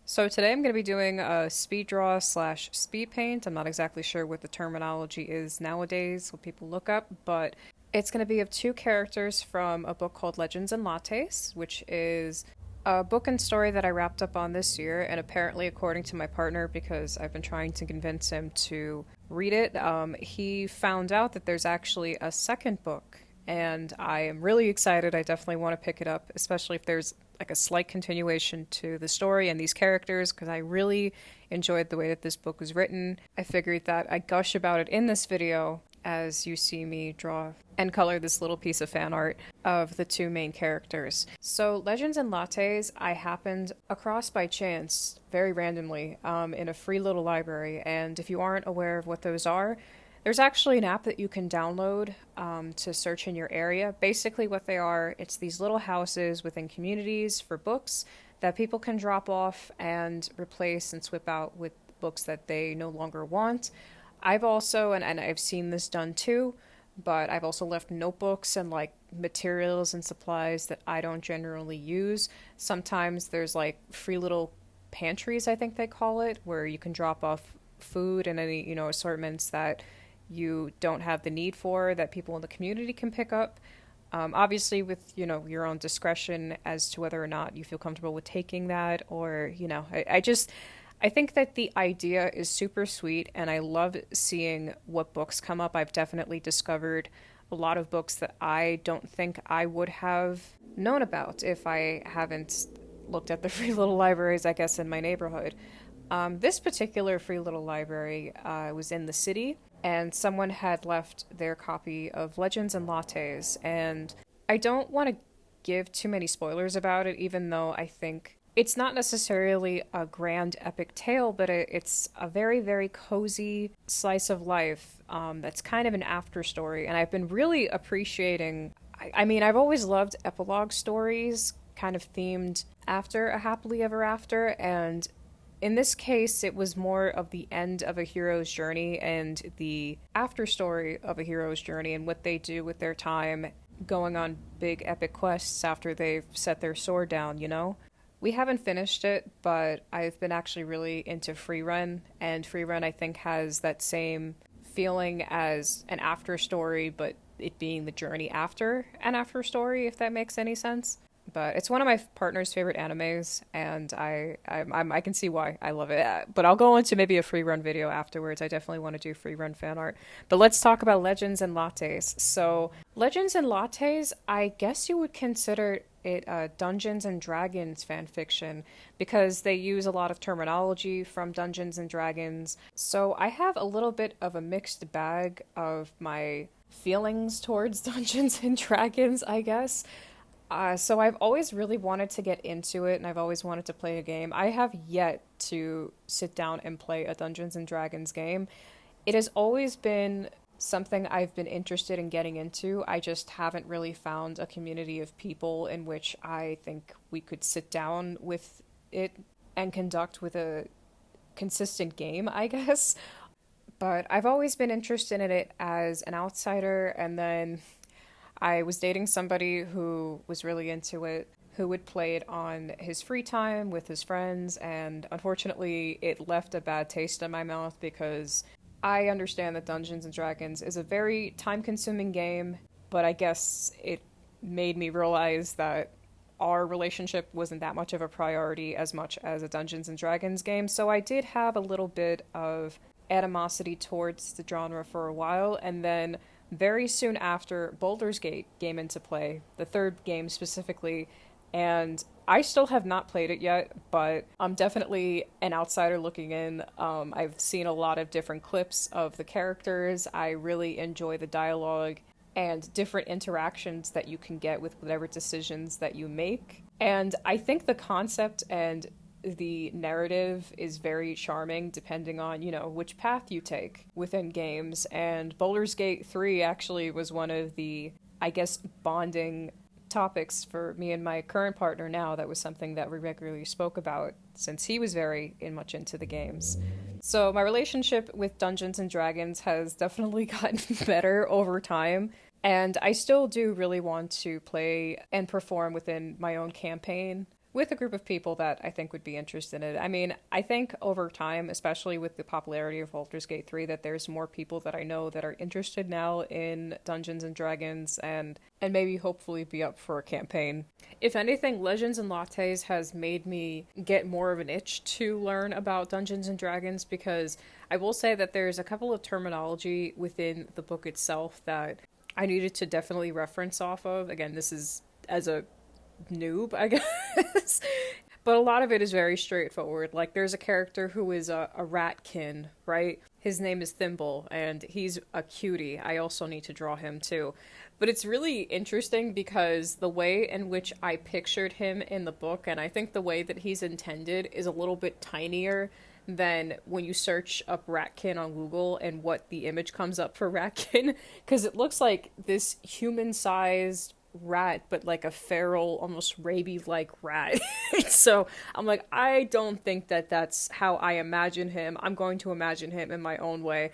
So today I'm going to be doing a speed draw slash speed paint. I'm not exactly sure what the terminology is nowadays, what people look up, but it's going to be of two characters from a book called Legends and Lattes, which is a book and story that I wrapped up on this year, and apparently, according to my partner, because I've been trying to convince him to read it, he found out that there's actually a second book, and I am really excited. I definitely want to pick it up, especially if there's like a slight continuation to the story and these characters, because I really enjoyed the way that this book was written. I figured that I'd gush about it in this video as you see me draw and color this little piece of fan art of the two main characters. So Legends and Lattes I happened across by chance, very randomly, in a free little library, and if you aren't aware of what those are, there's actually an app that you can download to search in your area. Basically, what they are, it's these little houses within communities for books that people can drop off and replace and swip out with books that they no longer want. I've also, and I've seen this done too, but I've also left notebooks and like materials and supplies that I don't generally use. Sometimes there's like free little pantries, I think they call it, where you can drop off food and any, assortments that you don't have the need for that people in the community can pick up. Obviously, with your own discretion as to whether or not you feel comfortable with taking that, or I think that the idea is super sweet, and I love seeing what books come up. I've definitely discovered a lot of books that I don't think I would have known about if I haven't looked at the free little libraries, I guess, in my neighborhood. This particular free little library was in the city, and someone had left their copy of Legends and Lattes, and I don't want to give too many spoilers about it, even though I think it's not necessarily a grand epic tale, but it's a very, very cozy slice of life that's kind of an after story, and I've been really appreciating. I mean, I've always loved epilogue stories, kind of themed after a happily ever after, and in this case, it was more of the end of a hero's journey and the after story of a hero's journey and what they do with their time going on big epic quests after they've set their sword down. We haven't finished it, but I've been actually really into Freerun, and Freerun I think has that same feeling as an after story, but it being the journey after an after story, if that makes any sense. But it's one of my partner's favorite animes, and I can see why I love it. But I'll go into maybe a free run video afterwards. I definitely want to do free run fan art. But let's talk about Legends and Lattes. So Legends and Lattes, I guess you would consider it Dungeons and Dragons fan fiction because they use a lot of terminology from Dungeons and Dragons. So I have a little bit of a mixed bag of my feelings towards Dungeons and Dragons, I guess. So I've always really wanted to get into it, and I've always wanted to play a game. I have yet to sit down and play a Dungeons and Dragons game. It has always been something I've been interested in getting into. I just haven't really found a community of people in which I think we could sit down with it and conduct with a consistent game, I guess. But I've always been interested in it as an outsider, and then I was dating somebody who was really into it, who would play it on his free time with his friends, and unfortunately it left a bad taste in my mouth because I understand that Dungeons and Dragons is a very time-consuming game, but I guess it made me realize that our relationship wasn't that much of a priority as much as a Dungeons and Dragons game, so I did have a little bit of animosity towards the genre for a while, and then very soon after, Baldur's Gate came into play, the third game specifically, and I still have not played it yet, but I'm definitely an outsider looking in. I've seen a lot of different clips of the characters. I really enjoy the dialogue and different interactions that you can get with whatever decisions that you make. And I think the concept and the narrative is very charming depending on, which path you take within games. And Baldur's Gate 3 actually was one of the, I guess, bonding topics for me and my current partner now. That was something that we regularly spoke about since he was very much into the games. So my relationship with Dungeons and Dragons has definitely gotten better over time. And I still do really want to play and perform within my own campaign with a group of people that I think would be interested in it. I mean, I think over time, especially with the popularity of Baldur's Gate 3, that there's more people that I know that are interested now in Dungeons and Dragons and maybe hopefully be up for a campaign. If anything, Legends and Lattes has made me get more of an itch to learn about Dungeons and Dragons, because I will say that there's a couple of terminology within the book itself that I needed to definitely reference off of. Again, this is as a noob, I guess. But a lot of it is very straightforward. Like, there's a character who is a ratkin, right? His name is Thimble, and he's a cutie. I also need to draw him, too. But it's really interesting because the way in which I pictured him in the book, and I think the way that he's intended, is a little bit tinier than when you search up Ratkin on Google and what the image comes up for Ratkin, because it looks like this human-sized rat, but like a feral, almost rabies-like rat. So I'm like, I don't think that that's how I imagine him. I'm going to imagine him in my own way.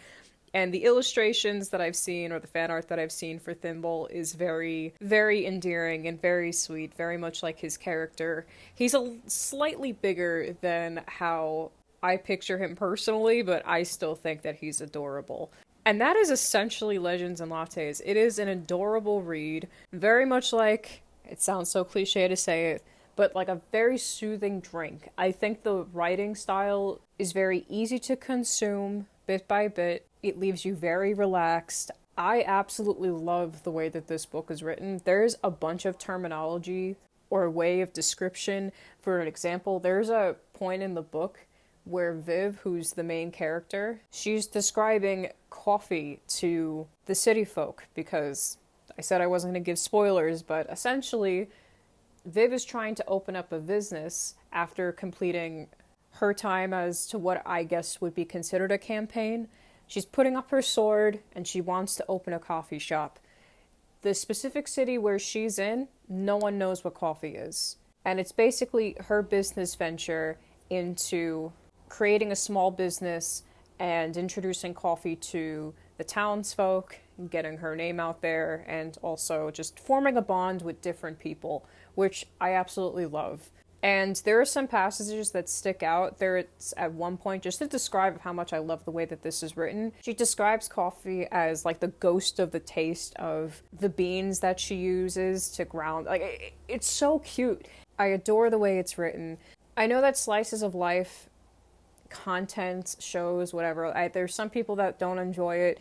And the illustrations that I've seen, or the fan art that I've seen for Thimble, is very, very endearing and very sweet, very much like his character. He's a slightly bigger than how I picture him personally, but I still think that he's adorable. And that is essentially Legends and Lattes. It is an adorable read, very much like, it sounds so cliche to say it, but like a very soothing drink. I think the writing style is very easy to consume bit by bit. It leaves you very relaxed. I absolutely love the way that this book is written. There's a bunch of terminology or a way of description. For an example, there's a point in the book where Viv, who's the main character, she's describing coffee to the city folk, because I said I wasn't going to give spoilers, but essentially Viv is trying to open up a business after completing her time as to what I guess would be considered a campaign. She's putting up her sword and she wants to open a coffee shop. The specific city where she's in, no one knows what coffee is. And it's basically her business venture into creating a small business and introducing coffee to the townsfolk, getting her name out there, and also just forming a bond with different people, which I absolutely love. And there are some passages that stick out. It's at one point, just to describe how much I love the way that this is written, she describes coffee as like the ghost of the taste of the beans that she uses to ground. Like, it's so cute. I adore the way it's written. I know that slices of life content, shows, whatever, there's some people that don't enjoy it.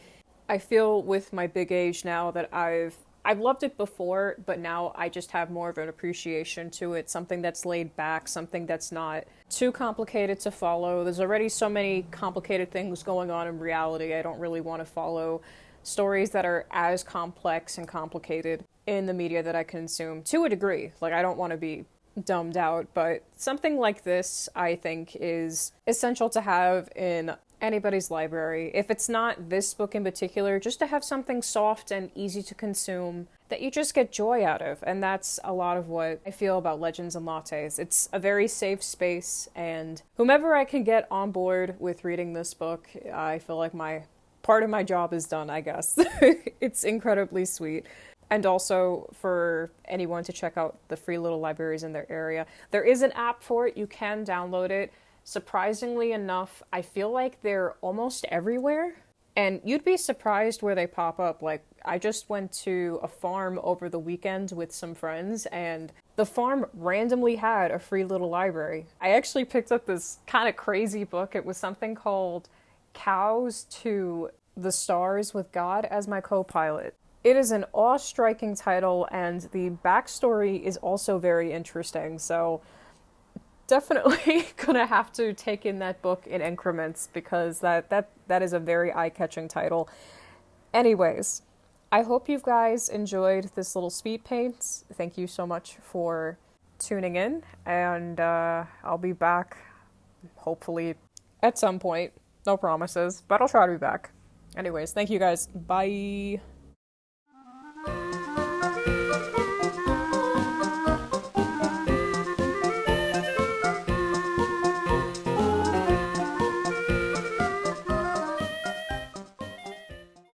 I feel with my big age now that I've loved it before, but now I just have more of an appreciation to it, something that's laid back, something that's not too complicated to follow. There's already so many complicated things going on in reality. I don't really want to follow stories that are as complex and complicated in the media that I consume, to a degree. Like, I don't want to be dumbed out, but something like this I think is essential to have in anybody's library. If it's not this book in particular, just to have something soft and easy to consume that you just get joy out of. And that's a lot of what I feel about Legends and Lattes. It's a very safe space, and whomever I can get on board with reading this book, I feel like my part of my job is done, I guess. It's incredibly sweet. And also for anyone to check out the free little libraries in their area. There is an app for it. You can download it. Surprisingly enough, I feel like they're almost everywhere. And you'd be surprised where they pop up. Like, I just went to a farm over the weekend with some friends, and the farm randomly had a free little library. I actually picked up this kind of crazy book. It was something called Cows to the Stars with God as My Co-Pilot. It is an awe-striking title, and the backstory is also very interesting, so definitely gonna have to take in that book in increments, because that is a very eye-catching title. Anyways, I hope you guys enjoyed this little speed paint. Thank you so much for tuning in, and I'll be back, hopefully, at some point. No promises, but I'll try to be back. Anyways, thank you guys. Bye!